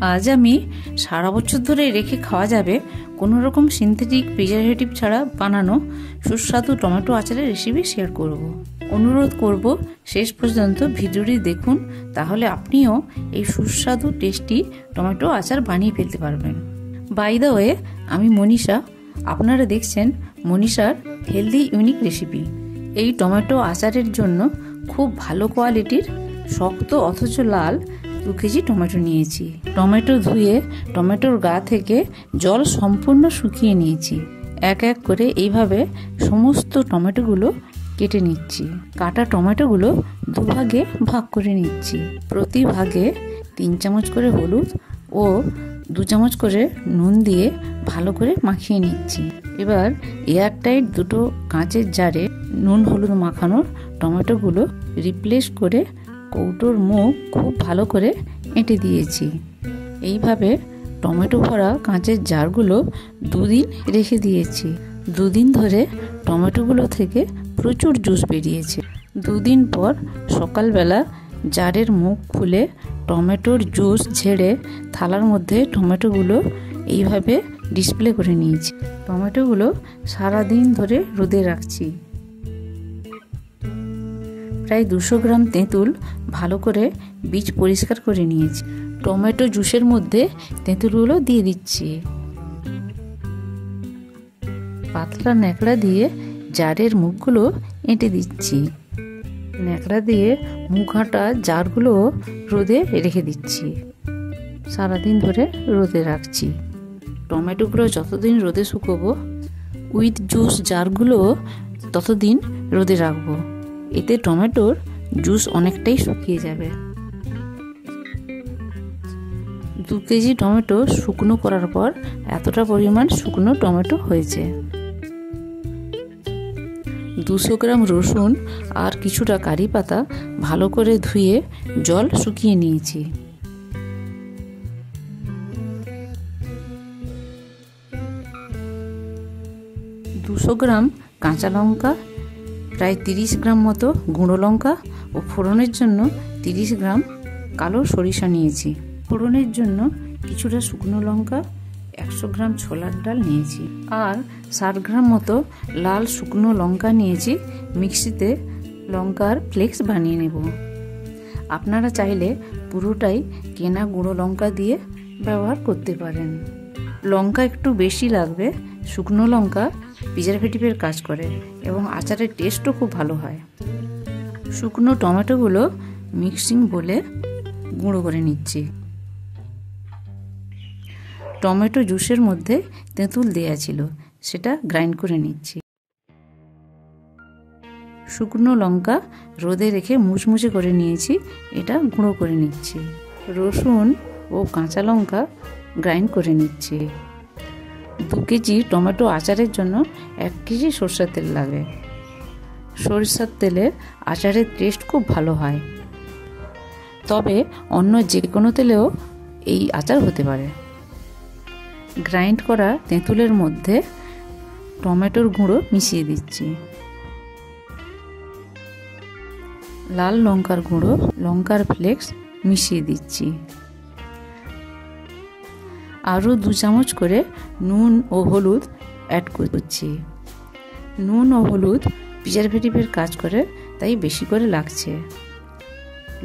আজ আমি সারা বছর ধরে রেখে খাওয়া যাবে কোনো রকম সিনথেটিক প্রিজারভেটিভ ছাড়া বানানো সুস্বাদু টমেটো আচারের রেসিপি শেয়ার করব। অনুরোধ করব শেষ পর্যন্ত ভিডিওটি দেখুন, তাহলে আপনিও এই সুস্বাদু টেস্টি টমেটো আচার বানিয়ে ফেলতে পারবেন। বাই দ্য ওয়ে, আমি মনীষা, আপনারা দেখছেন মনীষার হেলদি ইউনিক রেসিপি। এই টমেটো আচারের জন্য খুব ভালো কোয়ালিটির শক্ত অথচ লাল 2 কেজি টমেটো নিয়েছি। টমেটো ধুয়ে টমেটোর গা থেকে জল সম্পূর্ণ শুকিয়ে নিয়েছি। এক এক করে এইভাবে সমস্ত টমেটোগুলো কেটে নিচ্ছি। কাটা টমেটোগুলো দুভাগে ভাগ করে নিচ্ছি। প্রতি ভাগে 3 চামচ করে হলুদ ও 2 চামচ করে নুন দিয়ে ভালো করে মাখিয়ে নিচ্ছি। এবার এয়ারটাইট দুটো কাঁচের জারে নুন হলুদ মাখানোর টমেটোগুলো রিপ্লেস করে কৌটোর মুখ খুব ভালো করে এঁটে দিয়েছি। এইভাবে টমেটো ভরা কাঁচের জারগুলো 2 দিন রেখে দিয়েছি। 2 দিন ধরে টমেটোগুলো থেকে প্রচুর জুস বেরিয়েছে। 2 দিন পর সকালবেলা জারের মুখ খুলে টমেটোর জুস ঝেড়ে থালার মধ্যে টমেটোগুলো এইভাবে ডিসপ্লে করে নিয়েছি। টমেটোগুলো সারাদিন ধরে রোদে রাখছি। প্রায় 200 গ্রাম তেঁতুল ভালো করে বীজ পরিষ্কার করে নিয়েছি। টমেটো জুসের মধ্যে তেঁতুলগুলো দিয়ে দিচ্ছি। পাতলা ন্যাকড়া দিয়ে জারের মুখগুলো এঁটে দিচ্ছি। ন্যাকড়া দিয়ে মুখ ঘাঁটা জারগুলো রোদে রেখে দিচ্ছি। সারাদিন ধরে রোদে রাখছি। টমেটোগুলো যতদিন রোদে শুকোবো, উইথ জুস জারগুলো ততদিন রোদে রাখবো। এতে টমেটোর জুস অনেকটাই শুকিয়ে যাবে। 2 কেজি টমেটো শুকনো করার পর এতটা পরিমাণ শুকনো টমেটো হয়েছে। 200 গ্রাম রসুন আর কিছুটা কারি পাতা ভালো করে ধুয়ে জল শুকিয়ে নিয়েছি। দুশো গ্রাম কাঁচা লঙ্কা, প্রায় 30 গ্রাম মতো গুঁড়ো লঙ্কা ও ফোড়নের জন্য 30 গ্রাম কালো সরিষা নিয়েছি। ফোড়নের জন্য কিছুটা শুকনো লঙ্কা, 100 গ্রাম ছোলার ডাল নিয়েছি আর 60 গ্রাম মতো লাল শুকনো লঙ্কা নিয়েছি। মিক্সিতে লঙ্কার ফ্লেক্স বানিয়ে নেব। আপনারা চাইলে পুরোটাই কেনা গুঁড়ো লঙ্কা দিয়ে ব্যবহার করতে পারেন। লঙ্কা একটু বেশি লাগবে। শুকনো লঙ্কা প্রিজারভেটিভের কাজ করে এবং আচারের টেস্টও খুব ভালো হয়। শুকনো টমেটোগুলো মিক্সিং বলে গুঁড়ো করে নিচ্ছি। টমেটো জুসের মধ্যে তেঁতুল দেয়া ছিল, সেটা গ্রাইন্ড করে নিচ্ছি। শুকনো লঙ্কা রোদে রেখে মুচমুচে করে নিয়েছি, এটা গুঁড়ো করে নিচ্ছি। রসুন ও কাঁচা লঙ্কা গ্রাইন্ড করে নিচ্ছি। 2 কেজি টমেটো আচারের জন্য 1 কেজি সরষের তেল লাগবে। সরিষার তেলের আচারের টেস্ট খুব ভালো হয়, তবে অন্য যে কোনো তেলেও এই আচার হতে পারে। গ্রাইন্ড করা তেঁতুলের মধ্যে টমেটোর গুঁড়ো মিশিয়ে দিচ্ছি। লাল লঙ্কার গুঁড়ো, লঙ্কার ফ্লেক্স মিশিয়ে দিচ্ছি। আরও 2 চামচ করে নুন ও হলুদ অ্যাড করছি। নুন ও হলুদ প্রিজারভেটিভের কাজ করে, তাই বেশি করে লাগছে।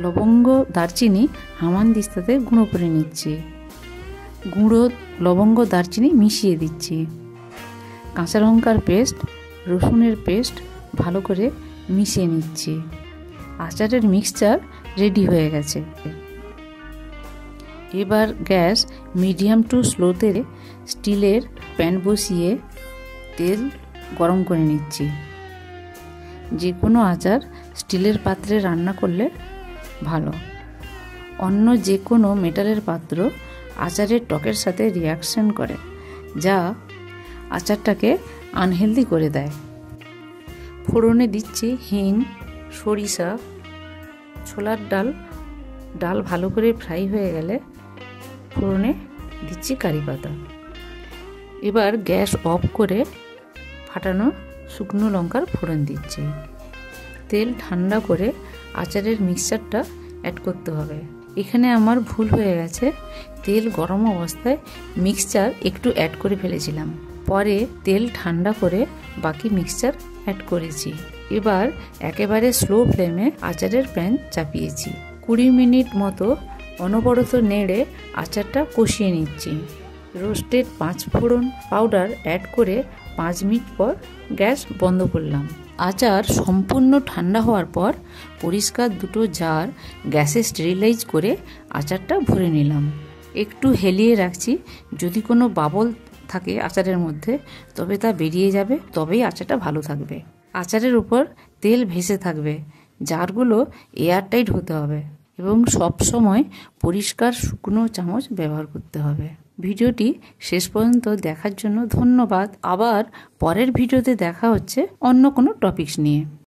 লবঙ্গ দারচিনি হামানদিস্তাতে গুঁড়ো করে নিচ্ছি। গুঁড়ো লবঙ্গ দারচিনি মিশিয়ে দিচ্ছি। কাঁচা লঙ্কার পেস্ট, রসুনের পেস্ট ভালো করে মিশিয়ে নিচ্ছি। আচারের মিক্সচার রেডি হয়ে গেছে। এবার গ্যাস মিডিয়াম টু স্লোতে স্টিলের প্যান বসিয়ে তেল গরম করে নিচ্ছি। যে কোনো আচার স্টিলের পাত্রে রান্না করলে ভালো। অন্য যে কোনো মেটালের পাত্র আচারের টকের সাথে রিয়াকশন করে, যা আচারটাকে আনহেলদি করে দেয়। ফোড়নে দিচ্ছি হিং, সরিষা, ছোলার ডাল। ডাল ভালো করে ফ্রাই হয়ে গেলে ফোড়নে দিচ্ছি কারি পাতা। এবার গ্যাস অফ করে ফাটানো শুকনো লঙ্কার ফোড়ন দিচ্ছি। তেল ঠান্ডা করে আচারের মিক্সচারটা অ্যাড করতে হবে। এখানে আমার ভুল হয়ে গেছে, তেল গরম অবস্থায় মিক্সচার একটু অ্যাড করে ফেলেছিলাম। পরে তেল ঠান্ডা করে বাকি মিক্সচার অ্যাড করেছি। এবার একেবারে স্লো ফ্লেমে আচারের প্যান চাপিয়েছি। 20 মিনিট মতো অনবরত নেড়ে আচারটা কষিয়ে নিচ্ছি। রোস্টেড 5 ফোড়ন পাউডার অ্যাড করে 5 মিনিট পর গ্যাস বন্ধ করলাম। আচার সম্পূর্ণ ঠান্ডা হওয়ার পর পরিষ্কার দুটো জার গ্যাসে স্টেরিলাইজ করে আচারটা ভরে নিলাম। একটু হেলিয়ে রাখছি, যদি কোনো বাবল থাকে আচারের মধ্যে তবে তা বেরিয়ে যাবে, তবেই আচারটা ভালো থাকবে। আচারের উপর তেল ভেসে থাকবে, জারগুলো এয়ারটাইট হতে হবে এবং সব সময় পরিষ্কার শুকনো চামচ ব্যবহার করতে হবে। ভিডিওটি শেষ পর্যন্ত দেখার জন্য ধন্যবাদ। আবার পরের ভিডিওতে দেখা হচ্ছে অন্য কোনো টপিকস নিয়ে।